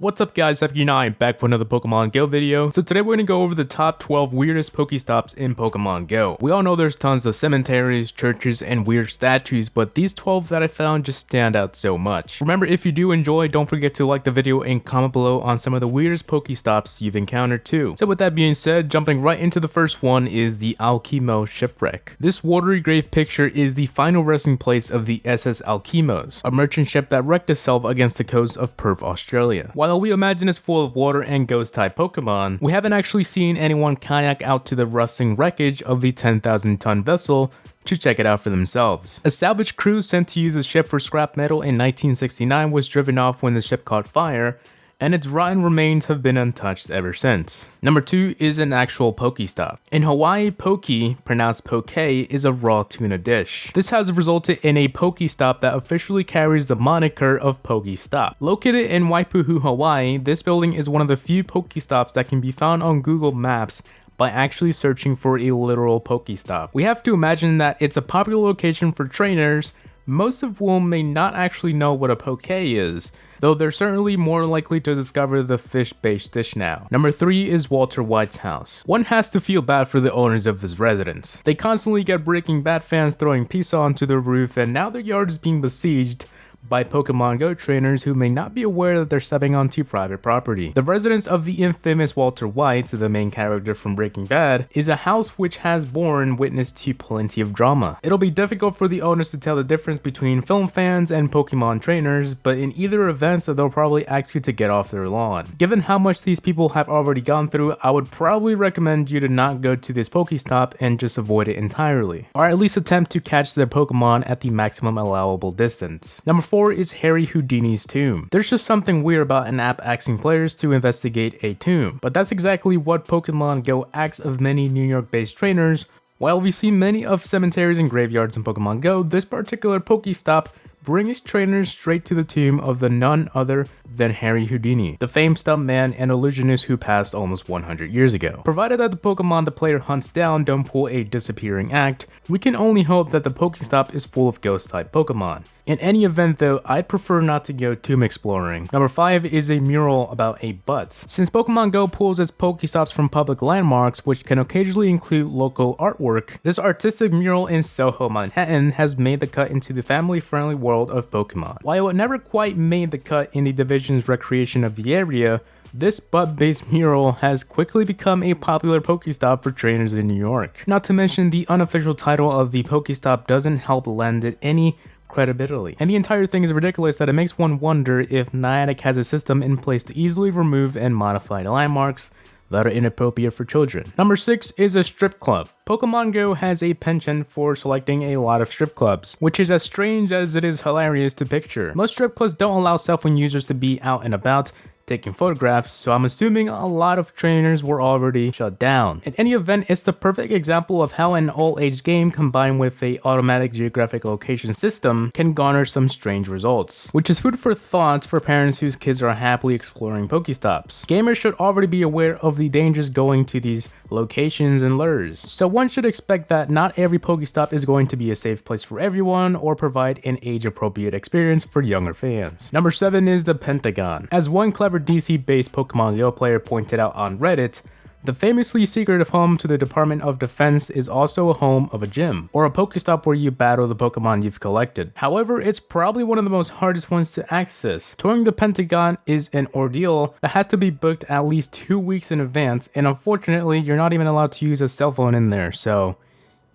What's up guys, FQ9 back for another Pokemon Go video. So today we're going to go over the top 12 weirdest Pokestops in Pokemon Go. We all know there's tons of cemeteries, churches, and weird statues, but these 12 that I found just stand out so much. Remember, if you do enjoy, don't forget to like the video and comment below on some of the weirdest Pokestops you've encountered too. So with that being said, jumping right into the first one is the Alkimo Shipwreck. This watery grave picture is the final resting place of the SS Alkimos, a merchant ship that wrecked itself against the coast of Perth, Australia. While we imagine it's full of water and ghost type Pokemon, we haven't actually seen anyone kayak out to the rusting wreckage of the 10,000 ton vessel to check it out for themselves. A salvage crew sent to use the ship for scrap metal in 1969 was driven off when the ship caught fire, and its rotten remains have been untouched ever since. Number 2 is an actual Pokestop. In Hawaii, poke, pronounced poke, is a raw tuna dish. This has resulted in a Pokestop that officially carries the moniker of Pokestop. Located in Waipuhu, Hawaii, this building is one of the few Pokestops that can be found on Google Maps by actually searching for a literal Pokestop. We have to imagine that it's a popular location for trainers, most of whom may not actually know what a poke is, though they're certainly more likely to discover the fish-based dish now. Number 3 is Walter White's house. One has to feel bad for the owners of this residence. They constantly get Breaking Bad fans throwing pizza onto their roof, and now their yard is being besieged by Pokemon Go trainers who may not be aware that they're stepping onto private property. The residence of the infamous Walter White, the main character from Breaking Bad, is a house which has borne witness to plenty of drama. It'll be difficult for the owners to tell the difference between film fans and Pokemon trainers, but in either event they'll probably ask you to get off their lawn. Given how much these people have already gone through, I would probably recommend you to not go to this Pokestop and just avoid it entirely, or at least attempt to catch their Pokemon at the maximum allowable distance. Number 4 is Harry Houdini's tomb. There's just something weird about an app asking players to investigate a tomb, but that's exactly what Pokemon Go asks of many New York-based trainers. While we've seen many of cemeteries and graveyards in Pokemon Go, this particular Pokestop brings trainers straight to the tomb of the none other than Harry Houdini, the famed stuntman and illusionist who passed almost 100 years ago. Provided that the Pokemon the player hunts down don't pull a disappearing act, we can only hope that the Pokestop is full of ghost-type Pokemon. In any event though, I'd prefer not to go tomb exploring. Number 5 is a mural about a butt. Since Pokemon Go pulls its Pokestops from public landmarks, which can occasionally include local artwork, this artistic mural in Soho, Manhattan has made the cut into the family-friendly world of Pokemon. While it never quite made the cut in the division's recreation of the area, this butt-based mural has quickly become a popular Pokestop for trainers in New York. Not to mention, the unofficial title of the Pokestop doesn't help lend it any credibility. And the entire thing is ridiculous that it makes one wonder if Niantic has a system in place to easily remove and modify landmarks that are inappropriate for children. Number 6 is a strip club. Pokemon Go has a penchant for selecting a lot of strip clubs, which is as strange as it is hilarious to picture. Most strip clubs don't allow cell phone users to be out and about taking photographs, so I'm assuming a lot of trainers were already shut down. In any event, it's the perfect example of how an all-age game combined with a automatic geographic location system can garner some strange results, which is food for thought for parents whose kids are happily exploring Pokestops. Gamers should already be aware of the dangers going to these locations and lures, so one should expect that not every Pokestop is going to be a safe place for everyone or provide an age-appropriate experience for younger fans. Number 7 is the Pentagon. As one clever DC-based Pokemon Go player pointed out on Reddit, the famously secretive home to the Department of Defense is also a home of a gym, or a Pokestop where you battle the Pokemon you've collected. However, it's probably one of the most hardest ones to access. Touring the Pentagon is an ordeal that has to be booked at least 2 weeks in advance, and unfortunately, you're not even allowed to use a cell phone in there, so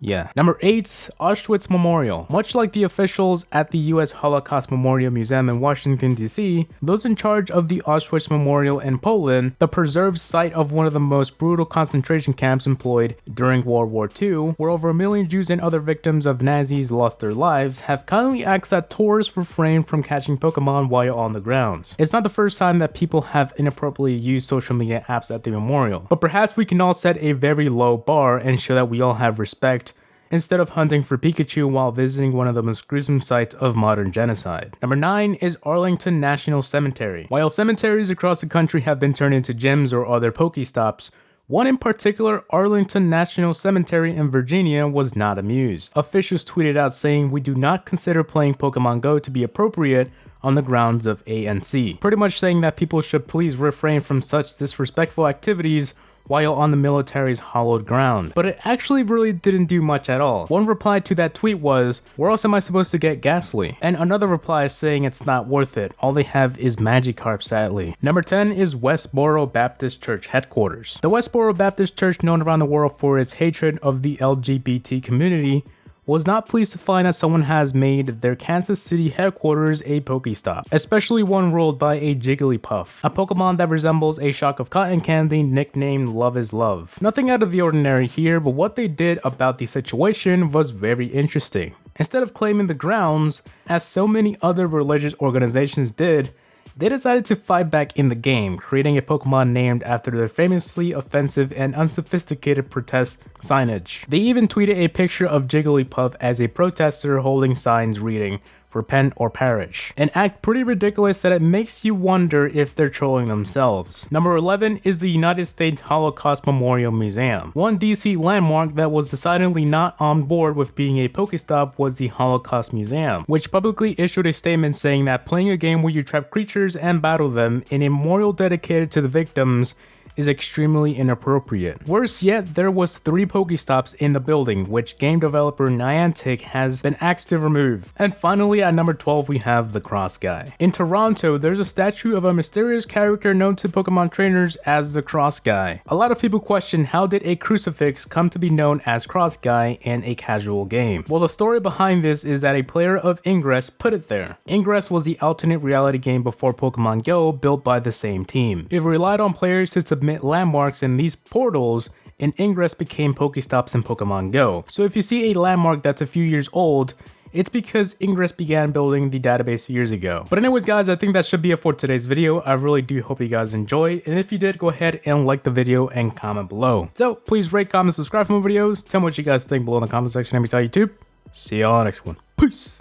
yeah. Number 8, Auschwitz Memorial. Much like the officials at the US Holocaust Memorial Museum in Washington, D.C., those in charge of the Auschwitz Memorial in Poland, the preserved site of one of the most brutal concentration camps employed during World War II, where over 1 million Jews and other victims of Nazis lost their lives, have kindly asked that tourists refrain from catching Pokemon while on the grounds. It's not the first time that people have inappropriately used social media apps at the memorial, but perhaps we can all set a very low bar and show that we all have respect instead of hunting for Pikachu while visiting one of the most gruesome sites of modern genocide. Number 9 is Arlington National Cemetery. While cemeteries across the country have been turned into gyms or other Pokestops, one in particular, Arlington National Cemetery in Virginia, was not amused. Officials tweeted out saying, "We do not consider playing Pokemon Go to be appropriate on the grounds of ANC, pretty much saying that people should please refrain from such disrespectful activities while on the military's hallowed ground. But it actually really didn't do much at all. One reply to that tweet was, "Where else am I supposed to get Ghastly?" And another reply saying it's not worth it. All they have is Magikarp, sadly. Number 10 is Westboro Baptist Church headquarters. The Westboro Baptist Church, known around the world for its hatred of the LGBT community, was not pleased to find that someone has made their Kansas City headquarters a Pokestop, especially one ruled by a Jigglypuff, a Pokemon that resembles a shock of cotton candy nicknamed Love is Love. Nothing out of the ordinary here, but what they did about the situation was very interesting. Instead of claiming the grounds, as so many other religious organizations did, they decided to fight back in the game, creating a Pokemon named after their famously offensive and unsophisticated protest signage. They even tweeted a picture of Jigglypuff as a protester holding signs reading, "Repent or perish," an act pretty ridiculous that it makes you wonder if they're trolling themselves. Number 11 is the United States Holocaust Memorial Museum. One DC landmark that was decidedly not on board with being a Pokestop was the Holocaust Museum, which publicly issued a statement saying that playing a game where you trap creatures and battle them in a memorial dedicated to the victims is extremely inappropriate. Worse yet, there was 3 Pokestops in the building, which game developer Niantic has been asked to remove. And finally, at number 12, we have the Cross Guy. In Toronto, there's a statue of a mysterious character known to Pokemon trainers as the Cross Guy. A lot of people question, how did a crucifix come to be known as Cross Guy in a casual game? Well, the story behind this is that a player of Ingress put it there. Ingress was the alternate reality game before Pokemon Go, built by the same team. It relied on players to submit landmarks in these portals, and Ingress became Pokestops in Pokemon Go. So if you see a landmark that's a few years old, it's because Ingress began building the database years ago. But anyways guys, I think that should be it for today's video. I really do hope you guys enjoyed, and if you did, go ahead and like the video and comment below. So please rate, comment, subscribe for more videos. Tell me what you guys think below in the comment section. Let me tell YouTube. See y'all next one. Peace.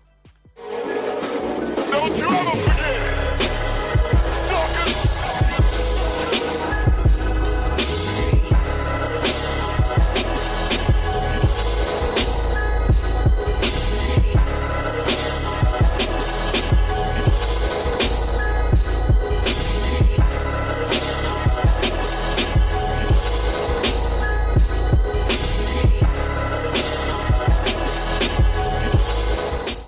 Don't you ever forget.